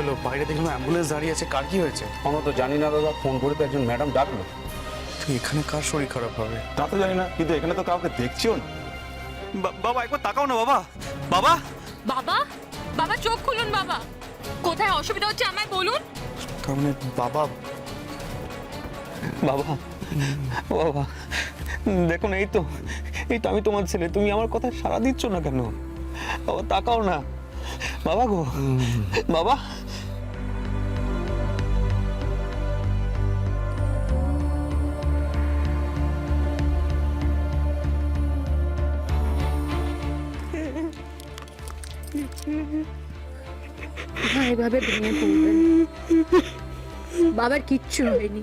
হলো? বাইরে দেখলাম অ্যাম্বুলেন্স দাঁড়িয়ে আছে, কার কি হয়েছে? আমরা তো জানি না দাদা, ফোন করে তো একজন ম্যাডাম ডাকলো। তুই এখানে কার শরীর খারাপ হবে? তা তো জানি না, কিন্তু এখানে তো কাউকে দেখছিও না। বাবা একবার তাকাও না বাবা। বাবা বাবা, বাবা চোখ খুলুন বাবা। কোথায় অসুবিধা হচ্ছে আমায় বলুন। তার মানে বাবা? বাবা, বাবা দেখুন, এই তো আমি তোমার ছেলে, তুমি আমার কথা সাড়া দিচ্ছ না কেন? বাবা তাকাও না, বাবা গো, বাবা। এভাবে ভেঙে পড়বেন, বাবার কিচ্ছু হয়নি,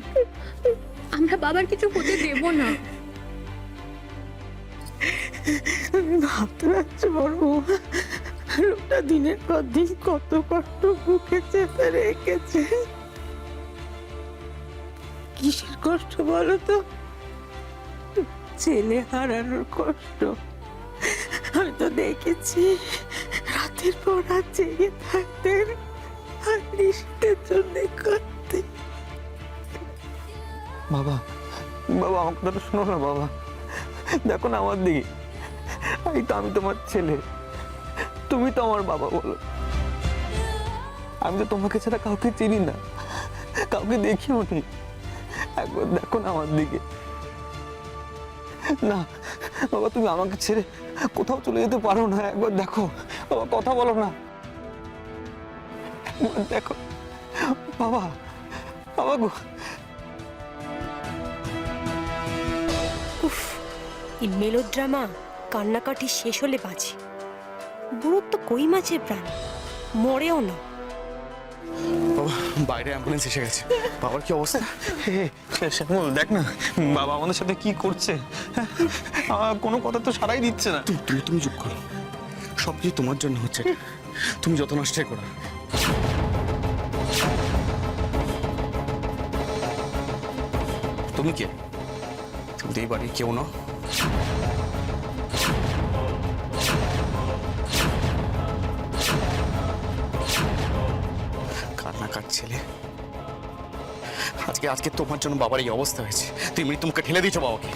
আমরা বাবার কিছু হতে দেব না। আমি ভাবতে পারছি বড় লোকটা দিনের পর দিন কত কষ্ট বুকে চেপে রেখেছে। কিসের কষ্ট বলো তো? ছেলে হারানোর কষ্ট। আমি তো দেখেছি রাতের পর রাত জেগে থাকতেন আর নিশ্চিতের জন্য করতে। বাবা, বাবা আমার কথাটা শোনো না বাবা, দেখো না আমার দিকে, এই তো আমি তোমার ছেলে, তুমি তো আমার বাবা, বলো। আমি তো তোমাকে ছাড়া কাউকে চিনি না, কাউকে দেখিও নি, একবার দেখো না আমার দিকে। না বাবা, তুমি আমাকে ছেড়ে কোথাও চলে যেতে পারো না, একবার দেখো বাবা, কথা বলো না, একবার দেখো বাবা, বাবা গো। এই মেলোড্রামা কান্নাকাটি শেষ হলে বাঁচে, বুড়োর তো কই মাছের প্রাণ, মরেও না। বাবা বাইরে অ্যাম্বুলেন্স এসে গেছে, বাবার কি অবস্থা? শ্যামল দেখ না বাবা আমাদের সাথে কি করছে, কোনো কথা তো সারাই দিচ্ছে না। তুমি চুপ করো, সব কিছু তোমার জন্য হচ্ছে, তুমি যত নষ্টই করো। তুমি কে? তুমি তো এই বাড়ির কেউ না। কান্নাকার ছেলে, আজকে তোমার জন্য বাবার এই অবস্থা হয়েছে, তুমি মৃত্যুমুখে ঠেলে দিয়েছো বাবাকে।